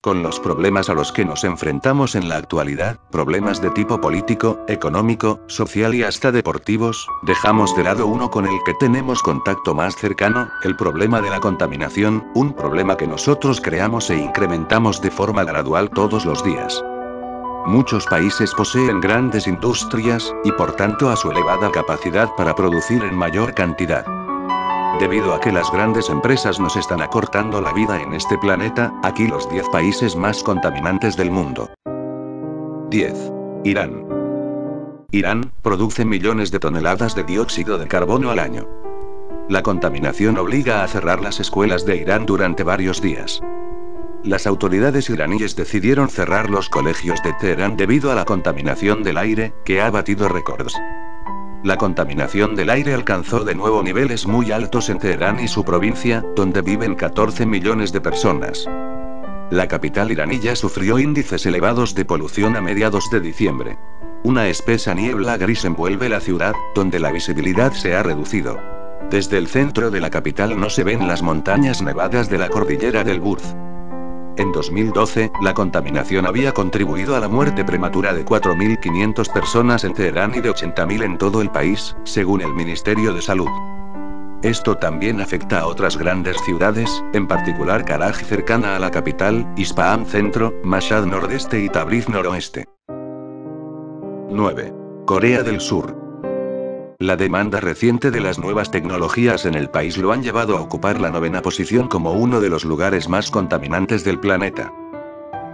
Con los problemas a los que nos enfrentamos en la actualidad, problemas de tipo político, económico, social y hasta deportivos, dejamos de lado uno con el que tenemos contacto más cercano, el problema de la contaminación, un problema que nosotros creamos e incrementamos de forma gradual todos los días. Muchos países poseen grandes industrias, y por tanto a su elevada capacidad para producir en mayor cantidad. Debido a que las grandes empresas nos están acortando la vida en este planeta, aquí los 10 países más contaminantes del mundo. 10. Irán. Irán produce millones de toneladas de dióxido de carbono al año. La contaminación obliga a cerrar las escuelas de Irán durante varios días. Las autoridades iraníes decidieron cerrar los colegios de Teherán debido a la contaminación del aire, que ha batido récords. La contaminación del aire alcanzó de nuevo niveles muy altos en Teherán y su provincia, donde viven 14 millones de personas. La capital iraní ya sufrió índices elevados de polución a mediados de diciembre. Una espesa niebla gris envuelve la ciudad, donde la visibilidad se ha reducido. Desde el centro de la capital no se ven las montañas nevadas de la cordillera del Burj. En 2012, la contaminación había contribuido a la muerte prematura de 4.500 personas en Teherán y de 80.000 en todo el país, según el Ministerio de Salud. Esto también afecta a otras grandes ciudades, en particular Karaj cercana a la capital, Isfahan centro, Mashhad nordeste y Tabriz noroeste. 9. Corea del Sur. La demanda reciente de las nuevas tecnologías en el país lo han llevado a ocupar la 9ª posición como uno de los lugares más contaminantes del planeta.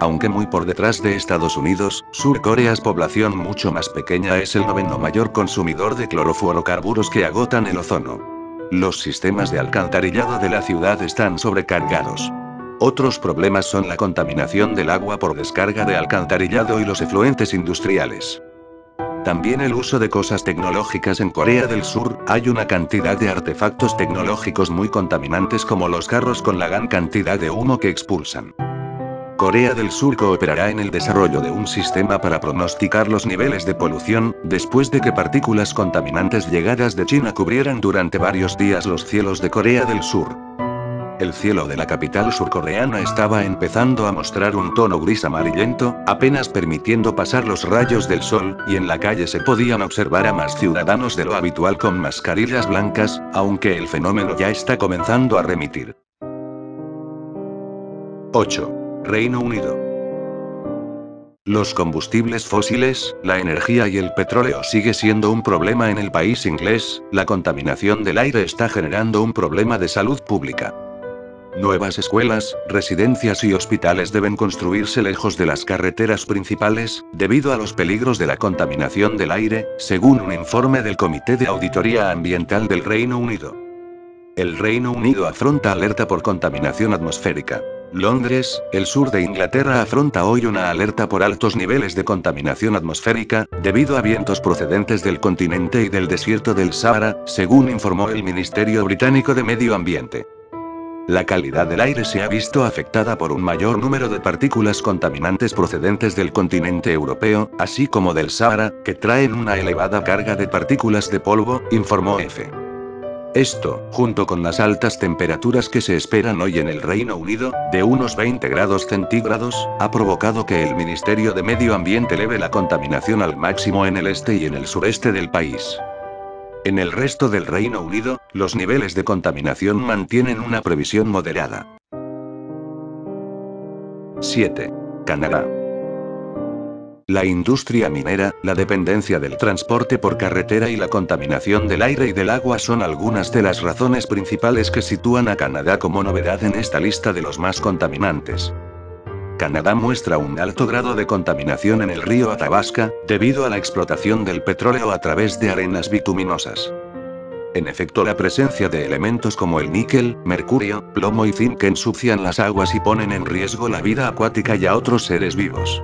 Aunque muy por detrás de Estados Unidos, Sur Corea es población mucho más pequeña, es el 9º mayor consumidor de clorofluorocarburos que agotan el ozono. Los sistemas de alcantarillado de la ciudad están sobrecargados. Otros problemas son la contaminación del agua por descarga de alcantarillado y los efluentes industriales. También el uso de cosas tecnológicas en Corea del Sur, hay una cantidad de artefactos tecnológicos muy contaminantes como los carros con la gran cantidad de humo que expulsan. Corea del Sur cooperará en el desarrollo de un sistema para pronosticar los niveles de polución, después de que partículas contaminantes llegadas de China cubrieran durante varios días los cielos de Corea del Sur. El cielo de la capital surcoreana estaba empezando a mostrar un tono gris amarillento, apenas permitiendo pasar los rayos del sol, y en la calle se podían observar a más ciudadanos de lo habitual con mascarillas blancas, aunque el fenómeno ya está comenzando a remitir. 8. Reino Unido. Los combustibles fósiles, la energía y el petróleo sigue siendo un problema en el país inglés, la contaminación del aire está generando un problema de salud pública. Nuevas escuelas, residencias y hospitales deben construirse lejos de las carreteras principales, debido a los peligros de la contaminación del aire, según un informe del Comité de Auditoría Ambiental del Reino Unido. El Reino Unido afronta alerta por contaminación atmosférica. Londres, el sur de Inglaterra afronta hoy una alerta por altos niveles de contaminación atmosférica, debido a vientos procedentes del continente y del desierto del Sáhara, según informó el Ministerio Británico de Medio Ambiente. La calidad del aire se ha visto afectada por un mayor número de partículas contaminantes procedentes del continente europeo, así como del Sáhara, que traen una elevada carga de partículas de polvo, informó EFE. Esto, junto con las altas temperaturas que se esperan hoy en el Reino Unido, de unos 20 grados centígrados, ha provocado que el Ministerio de Medio Ambiente eleve la contaminación al máximo en el este y en el sureste del país. En el resto del Reino Unido, los niveles de contaminación mantienen una previsión moderada. 7. Canadá. La industria minera, la dependencia del transporte por carretera y la contaminación del aire y del agua son algunas de las razones principales que sitúan a Canadá como novedad en esta lista de los más contaminantes. Canadá muestra un alto grado de contaminación en el río Athabasca, debido a la explotación del petróleo a través de arenas bituminosas. En efecto, la presencia de elementos como el níquel, mercurio, plomo y zinc ensucian las aguas y ponen en riesgo la vida acuática y a otros seres vivos.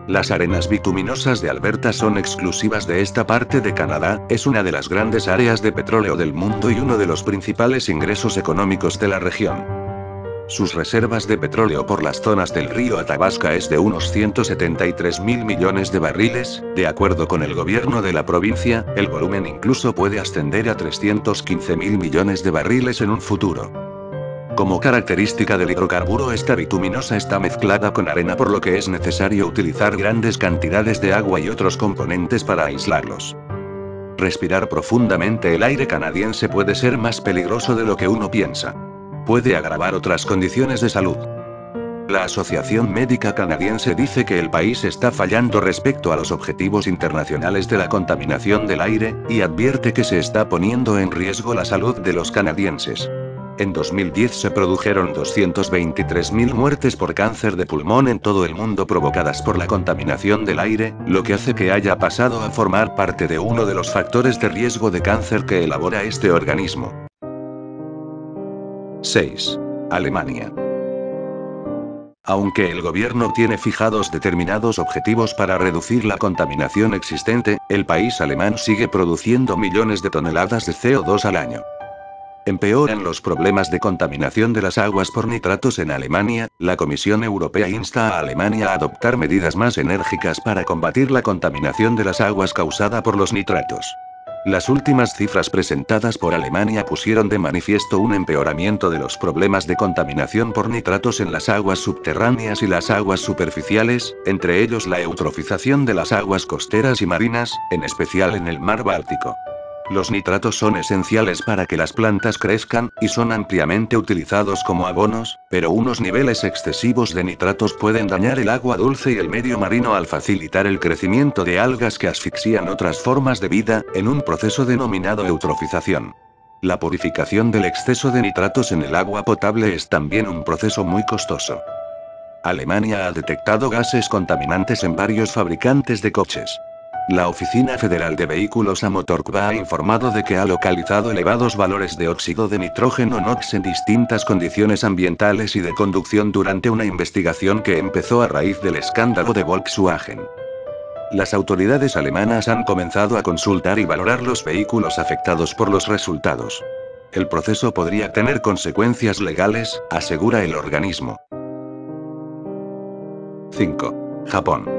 Las arenas bituminosas de Alberta son exclusivas de esta parte de Canadá, es una de las grandes áreas de petróleo del mundo y uno de los principales ingresos económicos de la región. Sus reservas de petróleo por las zonas del río Athabasca es de unos 173.000 millones de barriles, de acuerdo con el gobierno de la provincia, el volumen incluso puede ascender a 315.000 millones de barriles en un futuro. Como característica del hidrocarburo, esta bituminosa está mezclada con arena, por lo que es necesario utilizar grandes cantidades de agua y otros componentes para aislarlos. Respirar profundamente el aire canadiense puede ser más peligroso de lo que uno piensa. Puede agravar otras condiciones de salud. La Asociación Médica Canadiense dice que el país está fallando respecto a los objetivos internacionales de la contaminación del aire, y advierte que se está poniendo en riesgo la salud de los canadienses. En 2010 se produjeron 223.000 muertes por cáncer de pulmón en todo el mundo provocadas por la contaminación del aire, lo que hace que haya pasado a formar parte de uno de los factores de riesgo de cáncer que elabora este organismo. 6. Alemania. Aunque el gobierno tiene fijados determinados objetivos para reducir la contaminación existente, el país alemán sigue produciendo millones de toneladas de CO2 al año. Empeoran los problemas de contaminación de las aguas por nitratos en Alemania. La Comisión Europea insta a Alemania a adoptar medidas más enérgicas para combatir la contaminación de las aguas causada por los nitratos. Las últimas cifras presentadas por Alemania pusieron de manifiesto un empeoramiento de los problemas de contaminación por nitratos en las aguas subterráneas y las aguas superficiales, entre ellos la eutrofización de las aguas costeras y marinas, en especial en el mar Báltico. Los nitratos son esenciales para que las plantas crezcan, y son ampliamente utilizados como abonos, pero unos niveles excesivos de nitratos pueden dañar el agua dulce y el medio marino al facilitar el crecimiento de algas que asfixian otras formas de vida, en un proceso denominado eutrofización. La purificación del exceso de nitratos en el agua potable es también un proceso muy costoso. Alemania ha detectado gases contaminantes en varios fabricantes de coches. La Oficina Federal de Vehículos a Motor ha informado de que ha localizado elevados valores de óxido de nitrógeno NOx en distintas condiciones ambientales y de conducción durante una investigación que empezó a raíz del escándalo de Volkswagen. Las autoridades alemanas han comenzado a consultar y valorar los vehículos afectados por los resultados. El proceso podría tener consecuencias legales, asegura el organismo. 5. Japón.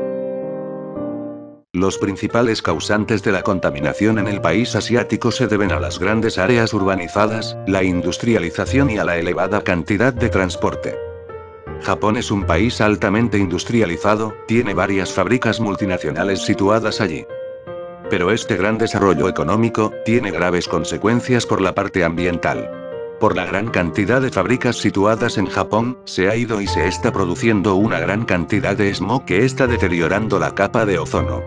Los principales causantes de la contaminación en el país asiático se deben a las grandes áreas urbanizadas, la industrialización y a la elevada cantidad de transporte. Japón es un país altamente industrializado, tiene varias fábricas multinacionales situadas allí. Pero este gran desarrollo económico tiene graves consecuencias por la parte ambiental. Por la gran cantidad de fábricas situadas en Japón, se ha ido y se está produciendo una gran cantidad de smog que está deteriorando la capa de ozono.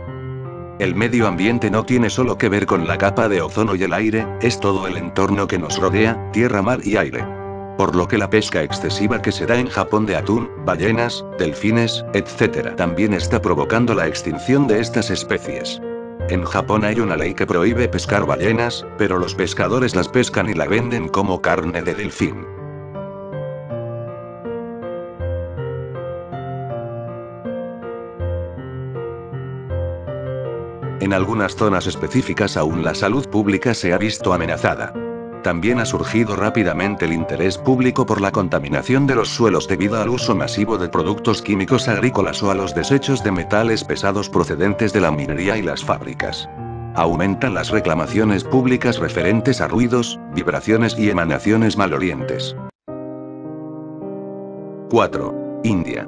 El medio ambiente no tiene solo que ver con la capa de ozono y el aire, es todo el entorno que nos rodea, tierra, mar y aire. Por lo que la pesca excesiva que se da en Japón de atún, ballenas, delfines, etc. también está provocando la extinción de estas especies. En Japón hay una ley que prohíbe pescar ballenas, pero los pescadores las pescan y la venden como carne de delfín. En algunas zonas específicas aún la salud pública se ha visto amenazada. También ha surgido rápidamente el interés público por la contaminación de los suelos debido al uso masivo de productos químicos agrícolas o a los desechos de metales pesados procedentes de la minería y las fábricas. Aumentan las reclamaciones públicas referentes a ruidos, vibraciones y emanaciones malolientes. 4. India.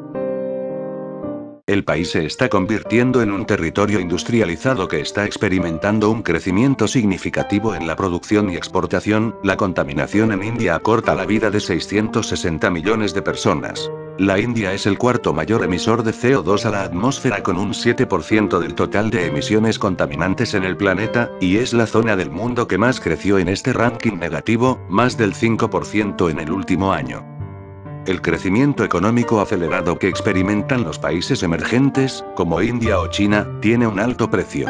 El país se está convirtiendo en un territorio industrializado que está experimentando un crecimiento significativo en la producción y exportación. La contaminación en India acorta la vida de 660 millones de personas. La India es el cuarto mayor emisor de CO2 a la atmósfera con un 7% del total de emisiones contaminantes en el planeta, y es la zona del mundo que más creció en este ranking negativo, más del 5% en el último año. El crecimiento económico acelerado que experimentan los países emergentes, como India o China, tiene un alto precio.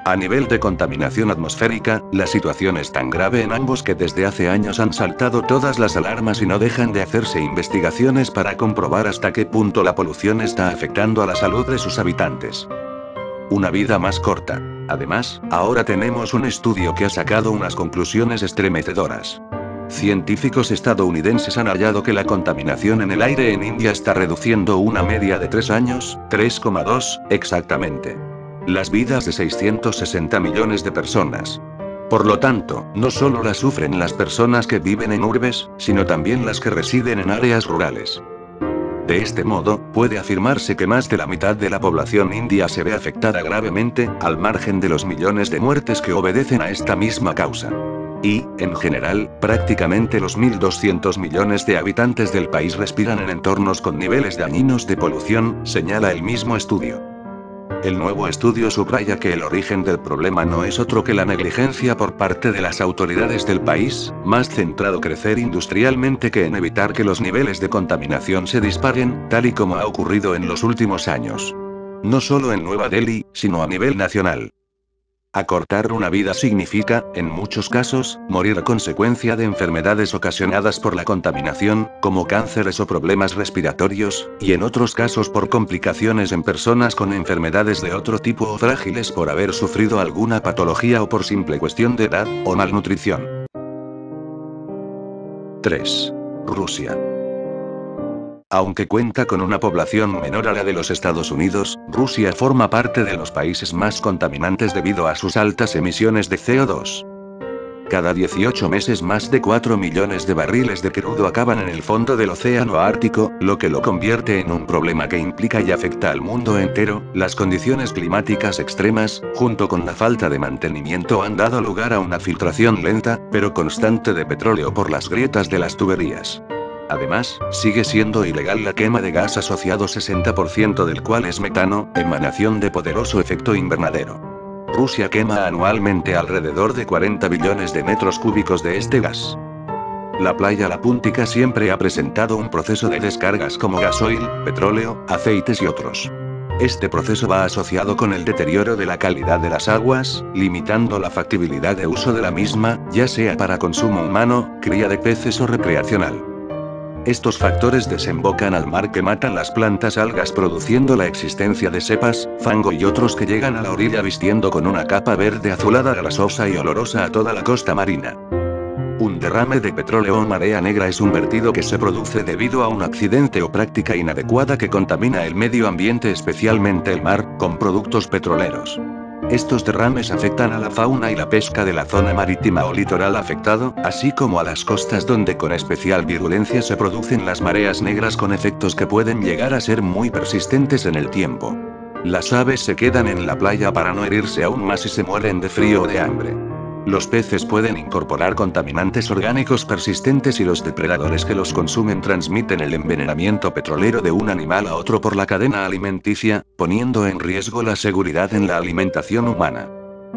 A nivel de contaminación atmosférica, la situación es tan grave en ambos que desde hace años han saltado todas las alarmas y no dejan de hacerse investigaciones para comprobar hasta qué punto la polución está afectando a la salud de sus habitantes. Una vida más corta. Además, ahora tenemos un estudio que ha sacado unas conclusiones estremecedoras. Científicos estadounidenses han hallado que la contaminación en el aire en India está reduciendo una media de 3 años, 3,2, exactamente. Las vidas de 660 millones de personas. Por lo tanto, no solo la sufren las personas que viven en urbes, sino también las que residen en áreas rurales. De este modo, puede afirmarse que más de la mitad de la población india se ve afectada gravemente, al margen de los millones de muertes que obedecen a esta misma causa. Y, en general, prácticamente los 1.200 millones de habitantes del país respiran en entornos con niveles dañinos de polución, señala el mismo estudio. El nuevo estudio subraya que el origen del problema no es otro que la negligencia por parte de las autoridades del país, más centrado crecer industrialmente que en evitar que los niveles de contaminación se disparen, tal y como ha ocurrido en los últimos años. No solo en Nueva Delhi, sino a nivel nacional. Acortar una vida significa, en muchos casos, morir a consecuencia de enfermedades ocasionadas por la contaminación, como cánceres o problemas respiratorios, y en otros casos por complicaciones en personas con enfermedades de otro tipo o frágiles por haber sufrido alguna patología o por simple cuestión de edad, o malnutrición. 3. Rusia. Aunque cuenta con una población menor a la de los Estados Unidos, Rusia forma parte de los países más contaminantes debido a sus altas emisiones de CO2. Cada 18 meses más de 4 millones de barriles de crudo acaban en el fondo del océano Ártico, lo que lo convierte en un problema que implica y afecta al mundo entero. Las condiciones climáticas extremas, junto con la falta de mantenimiento, han dado lugar a una filtración lenta, pero constante de petróleo por las grietas de las tuberías. Además, sigue siendo ilegal la quema de gas asociado, 60% del cual es metano, emanación de poderoso efecto invernadero. Rusia quema anualmente alrededor de 40 billones de metros cúbicos de este gas. La playa La Púntica siempre ha presentado un proceso de descargas como gasoil, petróleo, aceites y otros. Este proceso va asociado con el deterioro de la calidad de las aguas, limitando la factibilidad de uso de la misma, ya sea para consumo humano, cría de peces o recreacional. Estos factores desembocan al mar que matan las plantas algas, produciendo la existencia de cepas, fango y otros que llegan a la orilla vistiendo con una capa verde azulada grasosa y olorosa a toda la costa marina. Un derrame de petróleo o marea negra es un vertido que se produce debido a un accidente o práctica inadecuada que contamina el medio ambiente, especialmente el mar, con productos petroleros. Estos derrames afectan a la fauna y la pesca de la zona marítima o litoral afectado, así como a las costas donde con especial virulencia se producen las mareas negras con efectos que pueden llegar a ser muy persistentes en el tiempo. Las aves se quedan en la playa para no herirse aún más y se mueren de frío o de hambre. Los peces pueden incorporar contaminantes orgánicos persistentes y los depredadores que los consumen transmiten el envenenamiento petrolero de un animal a otro por la cadena alimenticia, poniendo en riesgo la seguridad en la alimentación humana.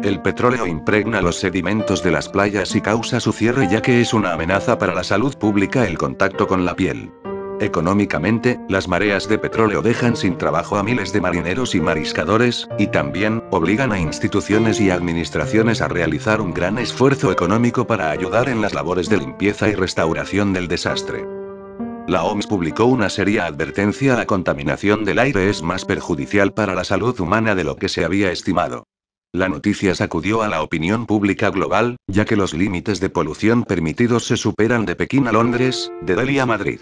El petróleo impregna los sedimentos de las playas y causa su cierre, ya que es una amenaza para la salud pública el contacto con la piel. Económicamente, las mareas de petróleo dejan sin trabajo a miles de marineros y mariscadores, y también, obligan a instituciones y administraciones a realizar un gran esfuerzo económico para ayudar en las labores de limpieza y restauración del desastre. La OMS publicó una seria advertencia: la contaminación del aire es más perjudicial para la salud humana de lo que se había estimado. La noticia sacudió a la opinión pública global, ya que los límites de polución permitidos se superan de Pekín a Londres, de Delhi a Madrid.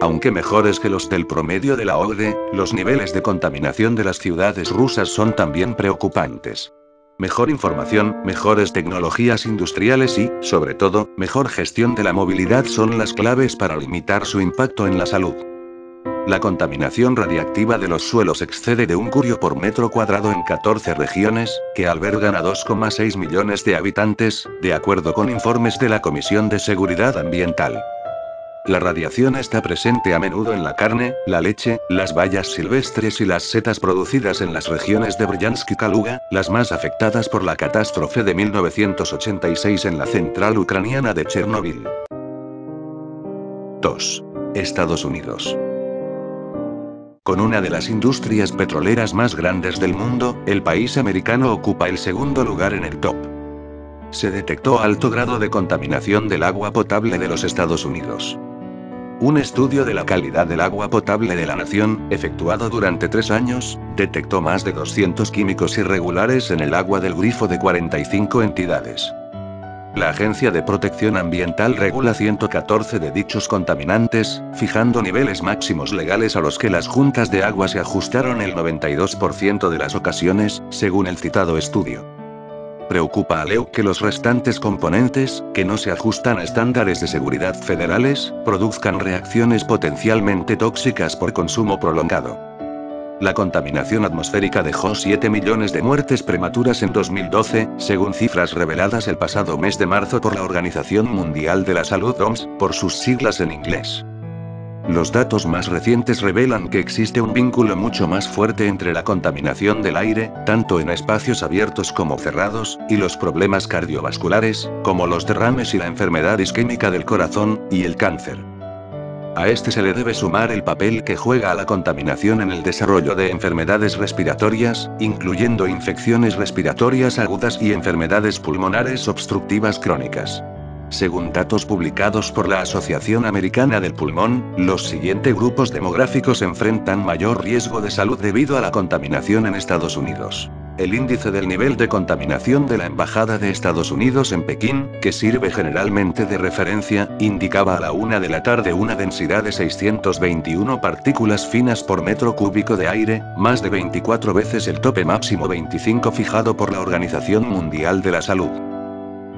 Aunque mejores que los del promedio de la OCDE, los niveles de contaminación de las ciudades rusas son también preocupantes. Mejor información, mejores tecnologías industriales y, sobre todo, mejor gestión de la movilidad son las claves para limitar su impacto en la salud. La contaminación radiactiva de los suelos excede de 1 curio por metro cuadrado en 14 regiones, que albergan a 2,6 millones de habitantes, de acuerdo con informes de la Comisión de Seguridad Ambiental. La radiación está presente a menudo en la carne, la leche, las bayas silvestres y las setas producidas en las regiones de Bryansk y Kaluga, las más afectadas por la catástrofe de 1986 en la central ucraniana de Chernobyl. 2. Estados Unidos. Con una de las industrias petroleras más grandes del mundo, el país americano ocupa el segundo lugar en el top. Se detectó alto grado de contaminación del agua potable de los Estados Unidos. Un estudio de la calidad del agua potable de la nación, efectuado durante 3 años, detectó más de 200 químicos irregulares en el agua del grifo de 45 entidades. La Agencia de Protección Ambiental regula 114 de dichos contaminantes, fijando niveles máximos legales a los que las juntas de agua se ajustaron el 92% de las ocasiones, según el citado estudio. Preocupa a Leu que los restantes componentes, que no se ajustan a estándares de seguridad federales, produzcan reacciones potencialmente tóxicas por consumo prolongado. La contaminación atmosférica dejó 7 millones de muertes prematuras en 2012, según cifras reveladas el pasado mes de marzo por la Organización Mundial de la Salud (OMS), por sus siglas en inglés. Los datos más recientes revelan que existe un vínculo mucho más fuerte entre la contaminación del aire, tanto en espacios abiertos como cerrados, y los problemas cardiovasculares, como los derrames y la enfermedad isquémica del corazón, y el cáncer. A este se le debe sumar el papel que juega la contaminación en el desarrollo de enfermedades respiratorias, incluyendo infecciones respiratorias agudas y enfermedades pulmonares obstructivas crónicas. Según datos publicados por la Asociación Americana del Pulmón, los siguientes grupos demográficos enfrentan mayor riesgo de salud debido a la contaminación en Estados Unidos. El índice del nivel de contaminación de la Embajada de Estados Unidos en Pekín, que sirve generalmente de referencia, indicaba a la 1 de la tarde una densidad de 621 partículas finas por metro cúbico de aire, más de 24 veces el tope máximo 25 fijado por la Organización Mundial de la Salud.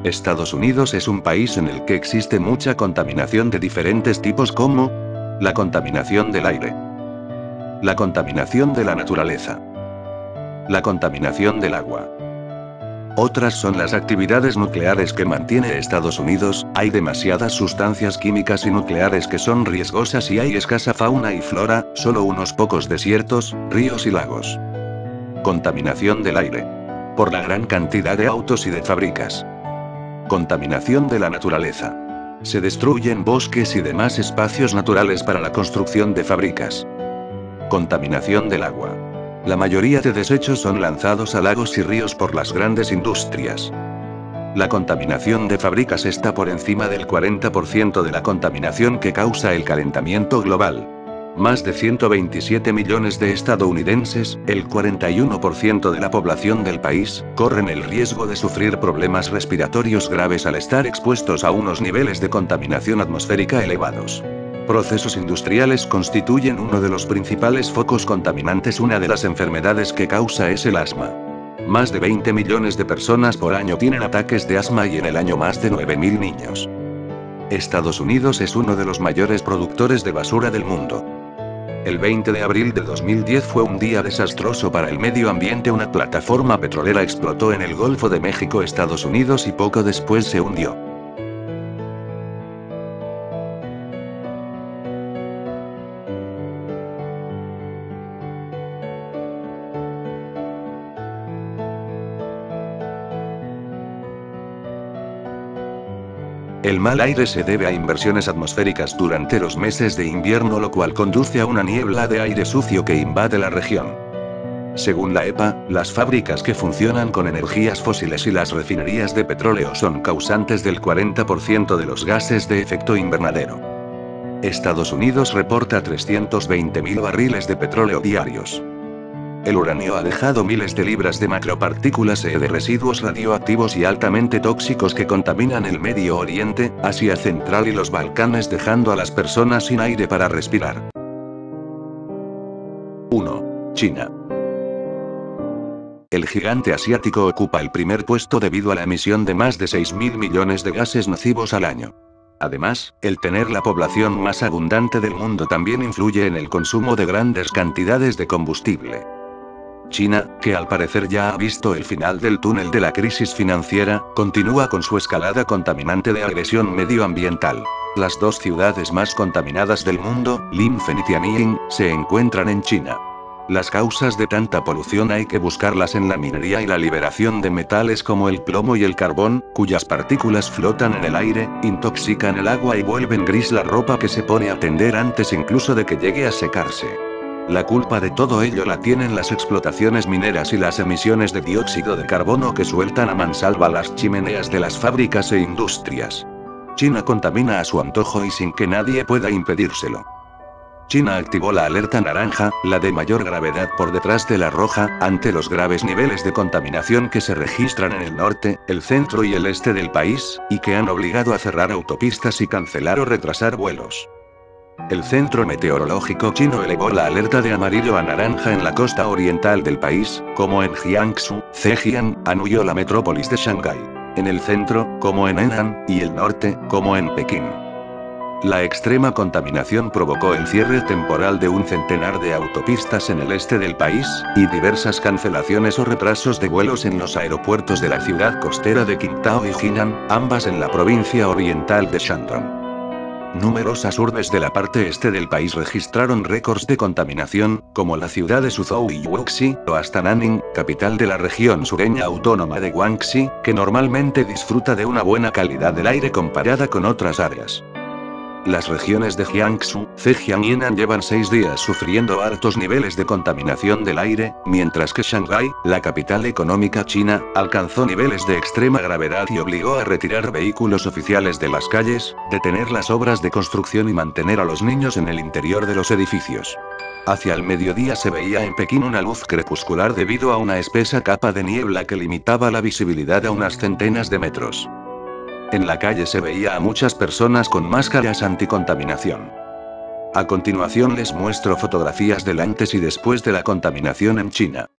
Estados Unidos es un país en el que existe mucha contaminación de diferentes tipos como la contaminación del aire, la contaminación de la naturaleza, la contaminación del agua. Otras son las actividades nucleares que mantiene Estados Unidos. Hay demasiadas sustancias químicas y nucleares que son riesgosas y hay escasa fauna y flora, solo unos pocos desiertos, ríos y lagos. Contaminación del aire. Por la gran cantidad de autos y de fábricas. Contaminación de la naturaleza. Se destruyen bosques y demás espacios naturales para la construcción de fábricas. Contaminación del agua. La mayoría de desechos son lanzados a lagos y ríos por las grandes industrias. La contaminación de fábricas está por encima del 40% de la contaminación que causa el calentamiento global. Más de 127 millones de estadounidenses, el 41% de la población del país, corren el riesgo de sufrir problemas respiratorios graves al estar expuestos a unos niveles de contaminación atmosférica elevados. Procesos industriales constituyen uno de los principales focos contaminantes. Una de las enfermedades que causa es el asma. Más de 20 millones de personas por año tienen ataques de asma y en el año más de 9.000 niños. Estados Unidos es uno de los mayores productores de basura del mundo. El 20 de abril de 2010 fue un día desastroso para el medio ambiente. Una plataforma petrolera explotó en el Golfo de México, Estados Unidos, y poco después se hundió. El mal aire se debe a inversiones atmosféricas durante los meses de invierno, lo cual conduce a una niebla de aire sucio que invade la región. Según la EPA, las fábricas que funcionan con energías fósiles y las refinerías de petróleo son causantes del 40% de los gases de efecto invernadero. Estados Unidos reporta 320.000 barriles de petróleo diarios. El uranio ha dejado miles de libras de macropartículas de residuos radioactivos y altamente tóxicos que contaminan el Medio Oriente, Asia Central y los Balcanes, dejando a las personas sin aire para respirar. 1. China. El gigante asiático ocupa el primer puesto debido a la emisión de más de 6.000 millones de gases nocivos al año. Además, el tener la población más abundante del mundo también influye en el consumo de grandes cantidades de combustible. China, que al parecer ya ha visto el final del túnel de la crisis financiera, continúa con su escalada contaminante de agresión medioambiental. Las dos ciudades más contaminadas del mundo, Linfen y Tianjin, se encuentran en China. Las causas de tanta polución hay que buscarlas en la minería y la liberación de metales como el plomo y el carbón, cuyas partículas flotan en el aire, intoxican el agua y vuelven gris la ropa que se pone a tender antes incluso de que llegue a secarse. La culpa de todo ello la tienen las explotaciones mineras y las emisiones de dióxido de carbono que sueltan a mansalva las chimeneas de las fábricas e industrias. China contamina a su antojo y sin que nadie pueda impedírselo. China activó la alerta naranja, la de mayor gravedad por detrás de la roja, ante los graves niveles de contaminación que se registran en el norte, el centro y el este del país, y que han obligado a cerrar autopistas y cancelar o retrasar vuelos. El Centro Meteorológico chino elevó la alerta de amarillo a naranja en la costa oriental del país, como en Jiangsu, Zhejiang, Anhui o la metrópolis de Shanghái. En el centro, como en Henan, y el norte, como en Pekín. La extrema contaminación provocó el cierre temporal de un centenar de autopistas en el este del país, y diversas cancelaciones o retrasos de vuelos en los aeropuertos de la ciudad costera de Qingdao y Jinan, ambas en la provincia oriental de Shandong. Numerosas urbes de la parte este del país registraron récords de contaminación, como la ciudad de Suzhou y Wuxi, o hasta Nanning, capital de la región sureña autónoma de Guangxi, que normalmente disfruta de una buena calidad del aire comparada con otras áreas. Las regiones de Jiangsu, Zhejiang y Henan llevan 6 días sufriendo altos niveles de contaminación del aire, mientras que Shanghái, la capital económica china, alcanzó niveles de extrema gravedad y obligó a retirar vehículos oficiales de las calles, detener las obras de construcción y mantener a los niños en el interior de los edificios. Hacia el mediodía se veía en Pekín una luz crepuscular debido a una espesa capa de niebla que limitaba la visibilidad a unas centenas de metros. En la calle se veía a muchas personas con máscaras anticontaminación. A continuación les muestro fotografías del antes y después de la contaminación en China.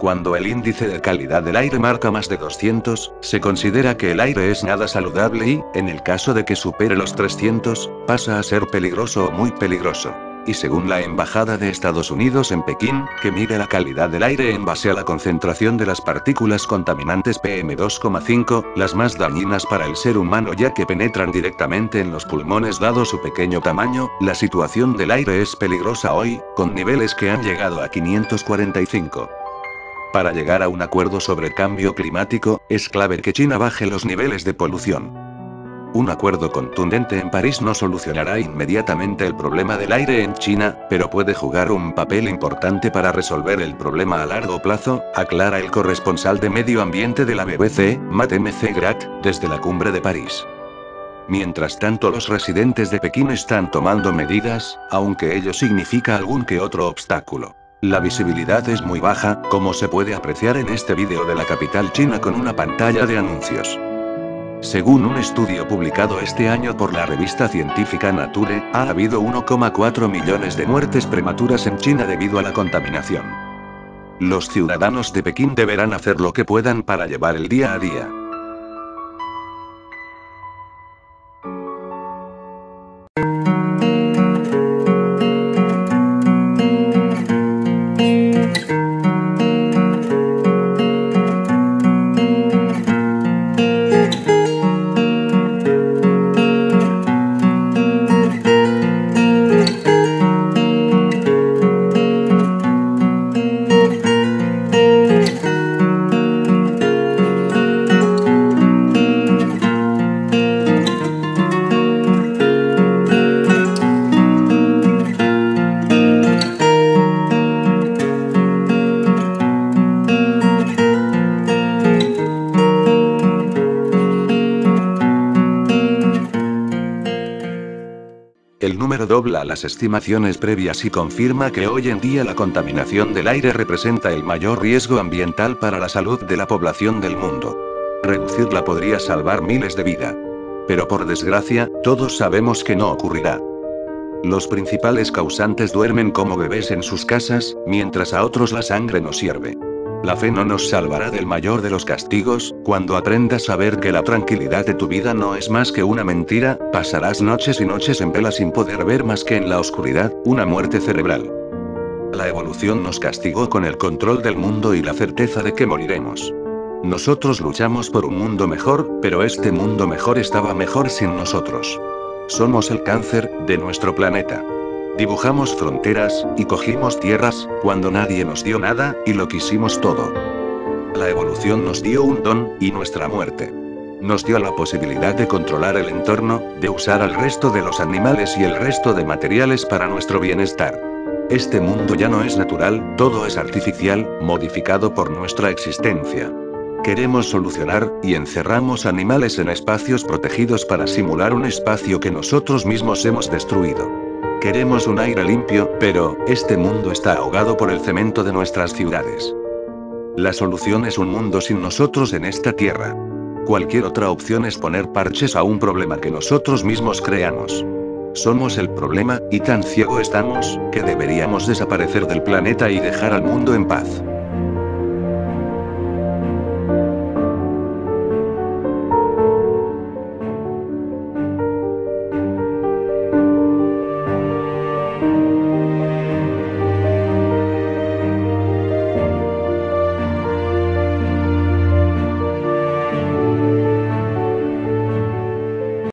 Cuando el índice de calidad del aire marca más de 200, se considera que el aire es nada saludable y, en el caso de que supere los 300, pasa a ser peligroso o muy peligroso. Y según la Embajada de Estados Unidos en Pekín, que mide la calidad del aire en base a la concentración de las partículas contaminantes PM2,5, las más dañinas para el ser humano ya que penetran directamente en los pulmones dado su pequeño tamaño, la situación del aire es peligrosa hoy, con niveles que han llegado a 545. Para llegar a un acuerdo sobre cambio climático, es clave que China baje los niveles de polución. Un acuerdo contundente en París no solucionará inmediatamente el problema del aire en China, pero puede jugar un papel importante para resolver el problema a largo plazo, aclara el corresponsal de medio ambiente de la BBC, Matt McGrath, desde la cumbre de París. Mientras tanto, los residentes de Pekín están tomando medidas, aunque ello significa algún que otro obstáculo. La visibilidad es muy baja, como se puede apreciar en este vídeo de la capital china con una pantalla de anuncios. Según un estudio publicado este año por la revista científica Nature, ha habido 1,4 millones de muertes prematuras en China debido a la contaminación. Los ciudadanos de Pekín deberán hacer lo que puedan para llevar el día a día. número dobla las estimaciones previas y confirma que hoy en día la contaminación del aire representa el mayor riesgo ambiental para la salud de la población del mundo. Reducirla podría salvar miles de vidas. Pero por desgracia, todos sabemos que no ocurrirá. Los principales causantes duermen como bebés en sus casas, mientras a otros la sangre nos hierve. La fe no nos salvará del mayor de los castigos. Cuando aprendas a ver que la tranquilidad de tu vida no es más que una mentira, pasarás noches y noches en vela sin poder ver más que en la oscuridad, una muerte cerebral. La evolución nos castigó con el control del mundo y la certeza de que moriremos. Nosotros luchamos por un mundo mejor, pero este mundo mejor estaba mejor sin nosotros. Somos el cáncer de nuestro planeta. Dibujamos fronteras, y cogimos tierras, cuando nadie nos dio nada, y lo quisimos todo. La evolución nos dio un don, y nuestra muerte. Nos dio la posibilidad de controlar el entorno, de usar al resto de los animales y el resto de materiales para nuestro bienestar. Este mundo ya no es natural, todo es artificial, modificado por nuestra existencia. Queremos solucionar, y encerramos animales en espacios protegidos para simular un espacio que nosotros mismos hemos destruido. Queremos un aire limpio, pero este mundo está ahogado por el cemento de nuestras ciudades. La solución es un mundo sin nosotros en esta tierra. Cualquier otra opción es poner parches a un problema que nosotros mismos creamos. Somos el problema, y tan ciego estamos, que deberíamos desaparecer del planeta y dejar al mundo en paz.